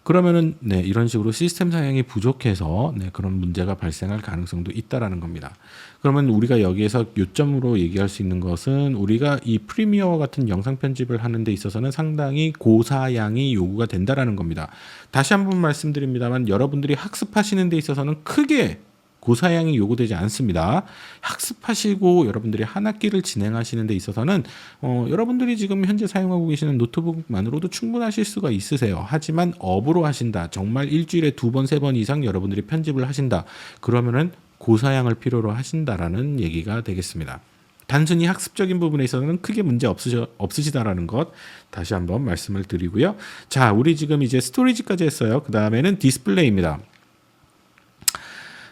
그러면은 이런 식으로 시스템 사양이 부족해서 그런 문제가 발생할 가능성도 있다라는 겁니다. 그러면 우리가 여기에서 요점으로 얘기할 수 있는 것은 우리가 이 프리미어와 같은 영상 편집을 하는 데 있어서는 상당히 고사양이 요구가 된다라는 겁니다. 다시 한번 말씀드립니다만 여러분들이 학습하시는 데 있어서는 크게 고사양이 요구되지 않습니다. 학습하시고 여러분들이 한 학기를 진행하시는 데 있어서는 여러분들이 지금 현재 사용하고 계시는 노트북만으로도 충분하실 수가 있으세요. 하지만 업으로 하신다. 정말 일주일에 2번, 3번 이상 여러분들이 편집을 하신다. 그러면은 고사양을 필요로 하신다라는 얘기가 되겠습니다. 단순히 학습적인 부분에 있어서는 크게 문제 없으시다라는 것 다시 한번 말씀을 드리고요. 자, 우리 지금 이제 스토리지까지 했어요. 그 다음에는 디스플레이입니다.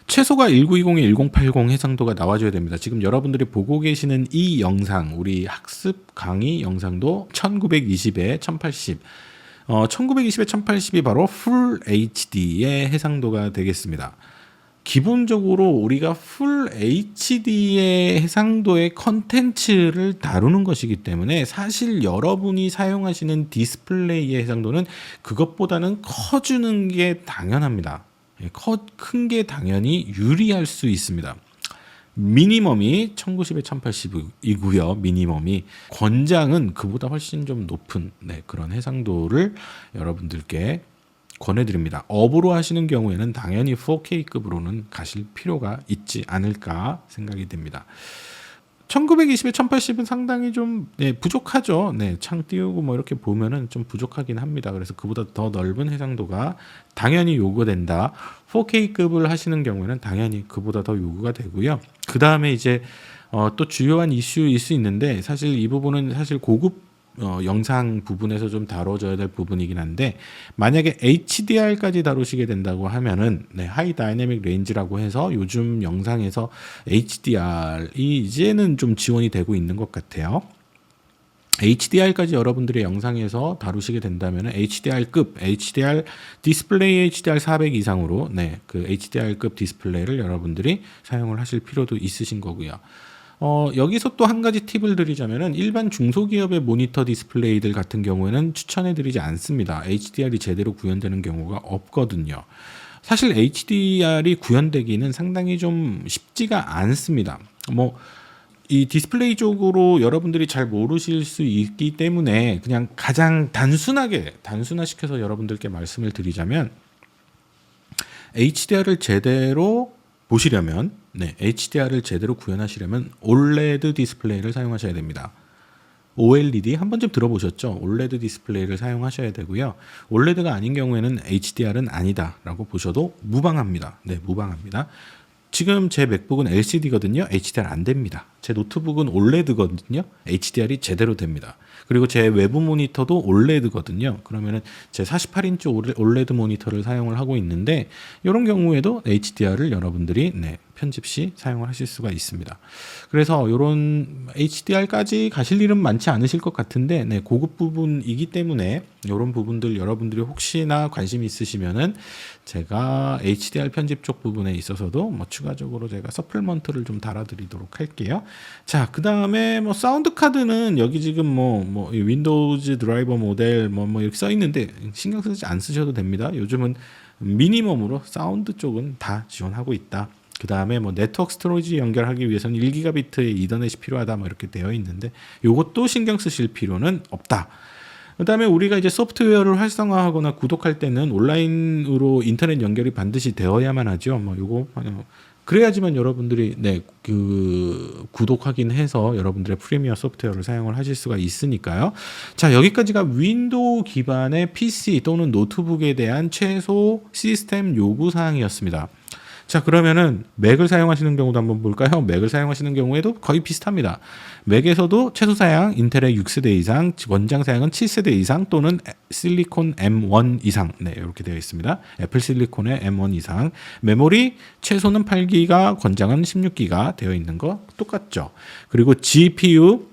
최소가 1920에 1080 해상도가 나와줘야 됩니다. 지금 여러분들이 보고 계시는 이 영상, 우리 학습 강의 영상도 1920에 1080, 1920에 1080이 바로 풀 HD의 해상도가 되겠습니다. 기본적으로 우리가 풀 HD의 해상도의 컨텐츠를 다루는 것이기 때문에 사실 여러분이 사용하시는 디스플레이의 해상도는 그것보다는 커주는 게 당연합니다. 큰 게 당연히 유리할 수 있습니다. 미니멈이 1910에 1080이고요. 미니멈이 권장은 그보다 훨씬 좀 높은 그런 해상도를 여러분들께 권해드립니다. 업으로 하시는 경우에는 당연히 4K급으로는 가실 필요가 있지 않을까 생각이 됩니다. 1920에 1080은 상당히 좀 부족하죠. 창 띄우고 뭐 이렇게 보면은 좀 부족하긴 합니다. 그래서 그보다 더 넓은 해상도가 당연히 요구된다. 4K급을 하시는 경우에는 당연히 그보다 더 요구가 되고요. 그 다음에 이제 또 주요한 이슈일 수 있는데 사실 이 부분은 사실 고급 영상 부분에서 좀 다뤄져야 될 부분이긴 한데 만약에 HDR까지 다루시게 된다고 하면은 하이 다이내믹 레인지라고 해서 요즘 영상에서 HDR이 이제는 좀 지원이 되고 있는 것 같아요. HDR까지 여러분들의 영상에서 다루시게 된다면 HDR급, HDR 디스플레이 HDR 400 이상으로 그 HDR급 디스플레이를 여러분들이 사용을 하실 필요도 있으신 거고요. 여기서 또 한 가지 팁을 드리자면은 일반 중소기업의 모니터 디스플레이들 같은 경우에는 추천해드리지 않습니다. HDR이 제대로 구현되는 경우가 없거든요. 사실 HDR이 구현되기는 상당히 좀 쉽지가 않습니다. 이 디스플레이 쪽으로 여러분들이 잘 모르실 수 있기 때문에 그냥 가장 단순화시켜서 여러분들께 말씀을 드리자면 HDR을 제대로 보시려면 HDR을 제대로 구현하시려면 OLED 디스플레이를 사용하셔야 됩니다. OLED 한 번쯤 들어보셨죠? OLED 디스플레이를 사용하셔야 되고요. OLED가 아닌 경우에는 HDR은 아니다라고 보셔도 무방합니다. 무방합니다. 지금 제 맥북은 LCD거든요. HDR 안 됩니다. 제 노트북은 OLED거든요. HDR이 제대로 됩니다. 그리고 제 외부 모니터도 올레드거든요. 그러면은 제 48인치 올레드 모니터를 사용을 하고 있는데 이런 경우에도 HDR을 여러분들이 편집 시 사용을 하실 수가 있습니다. 그래서 이런 HDR까지 가실 일은 많지 않으실 것 같은데 고급 부분이기 때문에 이런 부분들 여러분들이 혹시나 관심이 있으시면은 제가 HDR 편집 쪽 부분에 있어서도 뭐 추가적으로 제가 서플먼트를 좀 달아드리도록 할게요. 자, 그 다음에 뭐 사운드 카드는 여기 지금 뭐 윈도우즈 드라이버 모델 뭐 이렇게 써 있는데 신경 쓰지 안 쓰셔도 됩니다. 요즘은 미니멈으로 사운드 쪽은 다 지원하고 있다. 그 다음에 뭐 네트워크 스토리지 연결하기 위해서는 1기가비트의 이더넷이 필요하다 뭐 이렇게 되어 있는데 요것도 신경 쓰실 필요는 없다. 그 다음에 우리가 이제 소프트웨어를 활성화하거나 구독할 때는 온라인으로 인터넷 연결이 반드시 되어야만 하죠. 뭐 요거 그래야지만 여러분들이 구독 확인해서 여러분들의 프리미어 소프트웨어를 사용을 하실 수가 있으니까요. 자, 여기까지가 윈도우 기반의 PC 또는 노트북에 대한 최소 시스템 요구 사항이었습니다. 자, 그러면은 맥을 사용하시는 경우도 한번 볼까요? 맥을 사용하시는 경우에도 거의 비슷합니다. 맥에서도 최소 사양 인텔의 6세대 이상, 원장 사양은 7세대 이상 또는 실리콘 M1 이상. 이렇게 되어 있습니다. 애플 실리콘의 M1 이상. 메모리 최소는 8기가, 권장은 16기가 되어 있는 거 똑같죠. 그리고 GPU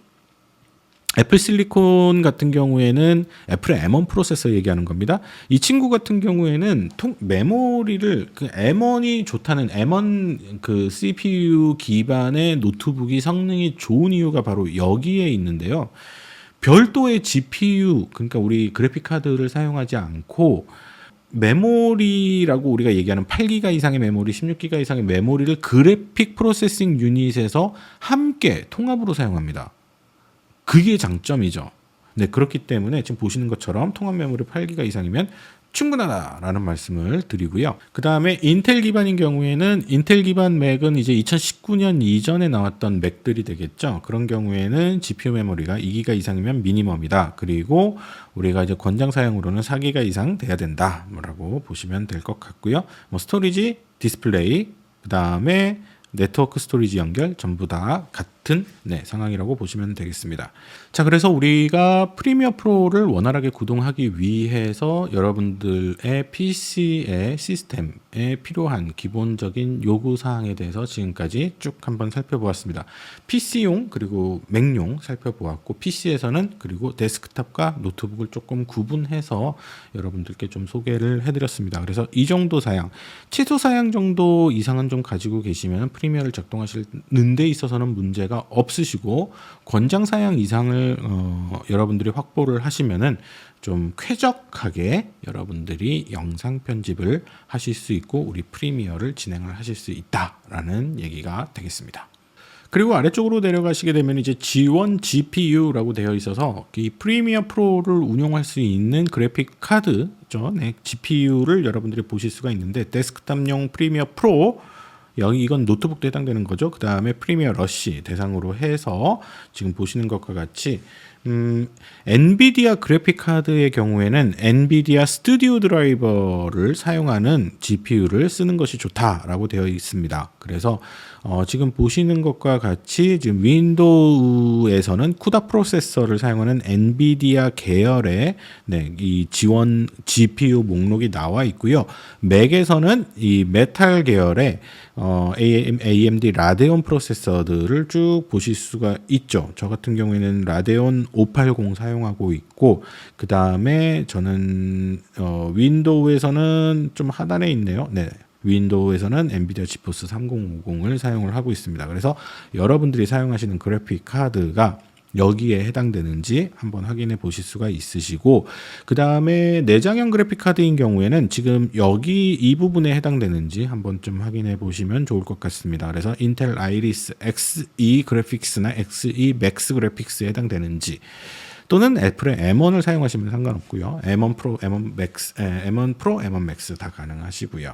애플 실리콘 같은 경우에는 애플의 M1 프로세서 얘기하는 겁니다. 이 친구 같은 경우에는 메모리를 M1이 좋다는 M1 CPU 기반의 노트북이 성능이 좋은 이유가 바로 여기에 있는데요. 별도의 GPU, 그러니까 우리 그래픽 카드를 사용하지 않고 메모리라고 우리가 얘기하는 8기가 이상의 메모리, 16기가 이상의 메모리를 그래픽 프로세싱 유닛에서 함께 통합으로 사용합니다. 그게 장점이죠. 그렇기 때문에 지금 보시는 것처럼 통합 메모리 8기가 이상이면 충분하다라는 말씀을 드리고요. 그 다음에 인텔 기반인 경우에는 인텔 기반 맥은 이제 2019년 이전에 나왔던 맥들이 되겠죠. 그런 경우에는 GPU 메모리가 2기가 이상이면 미니멈이다. 그리고 우리가 이제 권장 사양으로는 4기가 이상 돼야 된다라고 보시면 될 것 같고요. 뭐 스토리지, 디스플레이, 그 다음에 네트워크 스토리지 연결 전부 다 같은 상황이라고 보시면 되겠습니다. 자, 그래서 우리가 프리미어 프로를 원활하게 구동하기 위해서 여러분들의 PC의 시스템에 필요한 기본적인 요구 사항에 대해서 지금까지 쭉 한번 살펴보았습니다. PC용 그리고 맥용 살펴보았고, PC에서는 그리고 데스크탑과 노트북을 조금 구분해서 여러분들께 좀 소개를 해드렸습니다. 그래서 이 정도 사양, 최소 사양 정도 이상은 좀 가지고 계시면 프리미어를 작동하시는 데 있어서는 문제가 없으시고, 권장 사양 이상을 여러분들이 확보를 하시면은 좀 쾌적하게 여러분들이 영상 편집을 하실 수 있고 우리 프리미어를 진행을 하실 수 있다라는 얘기가 되겠습니다. 그리고 아래쪽으로 내려가시게 되면 이제 G1 GPU라고 되어 있어서 이 프리미어 프로를 운용할 수 있는 그래픽 카드죠. GPU를 여러분들이 보실 수가 있는데, 데스크탑용 프리미어 프로, 여기 이건 노트북도 해당되는 거죠. 그 다음에 프리미어 러쉬 대상으로 해서 지금 보시는 것과 같이 엔비디아 그래픽 카드의 경우에는 엔비디아 스튜디오 드라이버를 사용하는 GPU를 쓰는 것이 좋다라고 되어 있습니다. 그래서 지금 보시는 것과 같이 지금 윈도우에서는 쿠다 프로세서를 사용하는 엔비디아 계열의 이 지원 GPU 목록이 나와 있고요. 맥에서는 이 메탈 계열의 AMD 라데온 프로세서들을 쭉 보실 수가 있죠. 저 같은 경우에는 라데온 580 사용하고 있고, 그 다음에 저는 윈도우에서는 좀 하단에 있네요. 윈도우에서는 엔비디아 지포스 3050을 사용을 하고 있습니다. 그래서 여러분들이 사용하시는 그래픽 카드가 여기에 해당되는지 한번 확인해 보실 수가 있으시고, 그 다음에 내장형 그래픽 카드인 경우에는 지금 여기 이 부분에 해당되는지 한번 좀 확인해 보시면 좋을 것 같습니다. 그래서 인텔 아이리스 Xe 그래픽스나 Xe 맥스 그래픽스에 해당되는지, 또는 애플의 M1을 사용하시면 상관없고요. M1 프로, M1 맥스, M1 프로, M1 맥스 다 가능하시고요.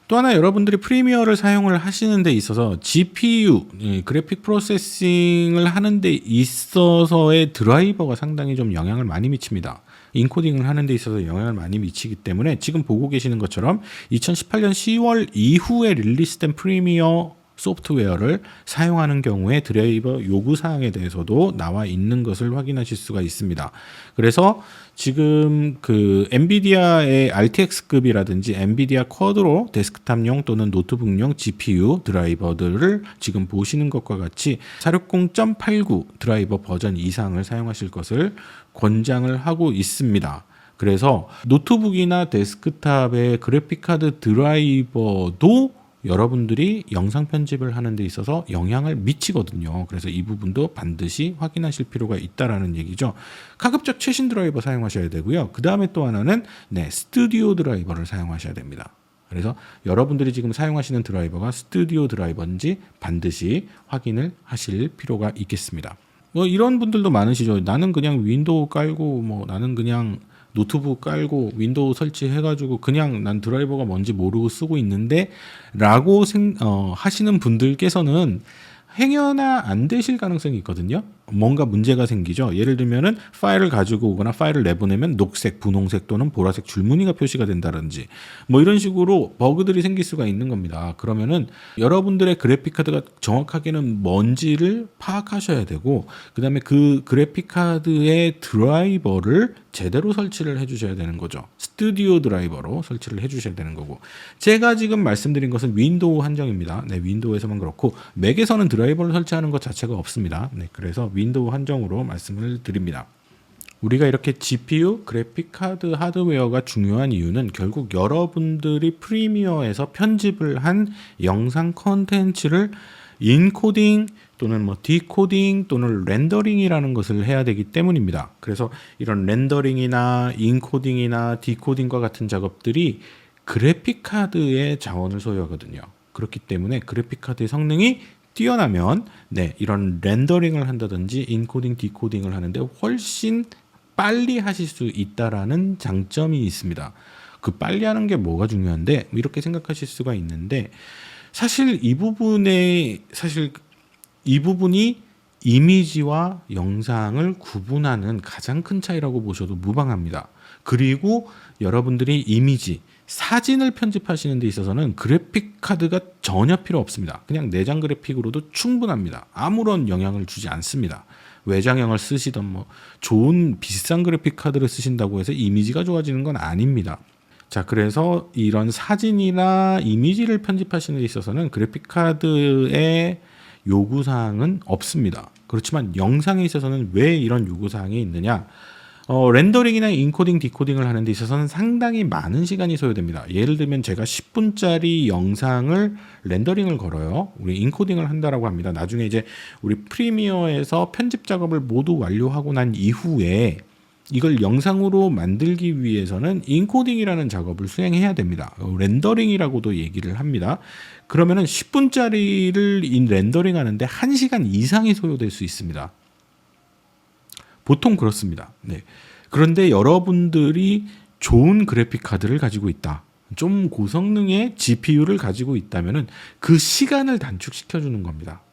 또 하나 여러분들이 프리미어를 사용을 하시는 데 있어서 GPU, 그래픽 프로세싱을 하는 데 있어서의 드라이버가 상당히 좀 영향을 많이 미칩니다. 인코딩을 하는 데 있어서 영향을 많이 미치기 때문에 지금 보고 계시는 것처럼 2018년 10월 이후에 릴리스된 프리미어 소프트웨어를 사용하는 경우에 드라이버 요구 사항에 대해서도 나와 있는 것을 확인하실 수가 있습니다. 그래서 지금 그 엔비디아의 RTX급이라든지 엔비디아 쿼드로 데스크탑용 또는 노트북용 GPU 드라이버들을 지금 보시는 것과 같이 460.89 드라이버 버전 이상을 사용하실 것을 권장을 하고 있습니다. 그래서 노트북이나 데스크탑의 그래픽카드 드라이버도 여러분들이 영상 편집을 하는 데 있어서 영향을 미치거든요. 그래서 이 부분도 반드시 확인하실 필요가 있다라는 얘기죠. 가급적 최신 드라이버 사용하셔야 되고요. 그 다음에 또 하나는 스튜디오 드라이버를 사용하셔야 됩니다. 그래서 여러분들이 지금 사용하시는 드라이버가 스튜디오 드라이버인지 반드시 확인을 하실 필요가 있겠습니다. 뭐 이런 분들도 많으시죠. 나는 그냥 윈도우 깔고 뭐 나는 그냥 노트북 깔고 윈도우 설치해가지고 그냥 난 드라이버가 뭔지 모르고 쓰고 있는데 라고 하시는 분들께서는 행여나 안 되실 가능성이 있거든요. 뭔가 문제가 생기죠. 예를 들면은 파일을 가지고 오거나 파일을 내보내면 녹색, 분홍색 또는 보라색 줄무늬가 표시가 된다든지 뭐 이런 식으로 버그들이 생길 수가 있는 겁니다. 그러면은 여러분들의 그래픽카드가 정확하게는 뭔지를 파악하셔야 되고 그 다음에 그 그래픽카드의 드라이버를 제대로 설치를 해주셔야 되는 거죠. 스튜디오 드라이버로 설치를 해주셔야 되는 거고 제가 지금 말씀드린 것은 윈도우 한정입니다. 네, 윈도우에서만 그렇고 맥에서는 드라이버를 설치하는 것 자체가 없습니다. 네, 그래서 윈도우 한정으로 말씀을 드립니다. 우리가 이렇게 GPU, 그래픽카드 하드웨어가 중요한 이유는 결국 여러분들이 프리미어에서 편집을 한 영상 컨텐츠를 인코딩 또는 뭐 디코딩 또는 렌더링이라는 것을 해야 되기 때문입니다. 그래서 이런 렌더링이나 인코딩이나 디코딩과 같은 작업들이 그래픽카드의 자원을 소요하거든요. 그렇기 때문에 그래픽카드의 성능이 뛰어나면 이런 렌더링을 한다든지 인코딩, 디코딩을 하는데 훨씬 빨리 하실 수 있다라는 장점이 있습니다. 그 빨리 하는 게 뭐가 중요한데 이렇게 생각하실 수가 있는데 사실 이 부분이 이미지와 영상을 구분하는 가장 큰 차이라고 보셔도 무방합니다. 그리고 여러분들이 이미지, 사진을 편집하시는 데 있어서는 그래픽 카드가 전혀 필요 없습니다. 그냥 내장 그래픽으로도 충분합니다. 아무런 영향을 주지 않습니다. 외장형을 쓰시던 뭐 좋은 비싼 그래픽 카드를 쓰신다고 해서 이미지가 좋아지는 건 아닙니다. 자, 그래서 이런 사진이나 이미지를 편집하시는 데 있어서는 그래픽 카드의 요구사항은 없습니다. 그렇지만 영상에 있어서는 왜 이런 요구사항이 있느냐? 렌더링이나 인코딩, 디코딩을 하는 데 있어서는 상당히 많은 시간이 소요됩니다. 예를 들면 제가 10분짜리 영상을 렌더링을 걸어요. 우리 인코딩을 한다라고 합니다. 나중에 이제 우리 프리미어에서 편집 작업을 모두 완료하고 난 이후에 이걸 영상으로 만들기 위해서는 인코딩이라는 작업을 수행해야 됩니다. 렌더링이라고도 얘기를 합니다. 그러면은 10분짜리를 렌더링 하는데 1시간 이상이 소요될 수 있습니다. 보통 그렇습니다. 네. 그런데 여러분들이 좋은 그래픽 카드를 가지고 있다. 좀 고성능의 GPU를 가지고 있다면은 그 시간을 단축시켜 주는 겁니다.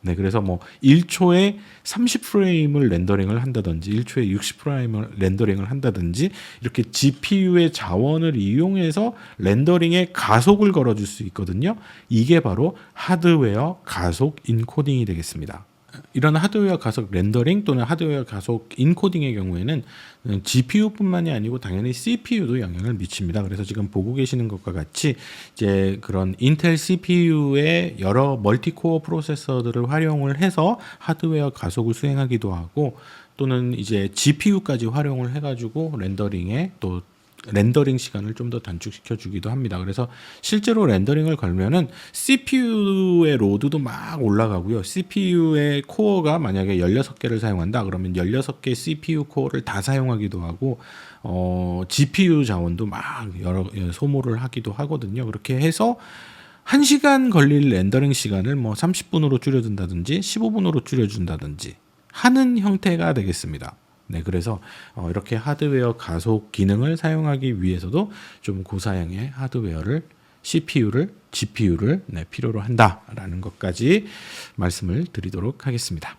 네, 그래서 뭐 1초에 30프레임을 렌더링을 한다든지 1초에 60프레임을 렌더링을 한다든지 이렇게 GPU의 자원을 이용해서 렌더링에 가속을 걸어줄 수 있거든요. 이게 바로 하드웨어 가속 인코딩이 되겠습니다. 이런 하드웨어 가속 렌더링 또는 하드웨어 가속 인코딩의 경우에는 GPU뿐만이 아니고 당연히 CPU도 영향을 미칩니다. 그래서 지금 보고 계시는 것과 같이 이제 그런 인텔 CPU의 여러 멀티코어 프로세서들을 활용을 해서 하드웨어 가속을 수행하기도 하고 또는 이제 GPU까지 활용을 해가지고 렌더링 시간을 좀 더 단축시켜 주기도 합니다. 그래서 실제로 렌더링을 걸면은 CPU의 로드도 막 올라가고요. CPU의 코어가 만약에 16개를 사용한다 그러면 16개 CPU 코어를 다 사용하기도 하고 GPU 자원도 막 여러 소모를 하기도 하거든요. 그렇게 해서 1시간 걸릴 렌더링 시간을 뭐 30분으로 줄여준다든지 15분으로 줄여준다든지 하는 형태가 되겠습니다. 네, 그래서 이렇게 하드웨어 가속 기능을 사용하기 위해서도 좀 고사양의 하드웨어를 CPU를, GPU를 필요로 한다라는 것까지 말씀을 드리도록 하겠습니다.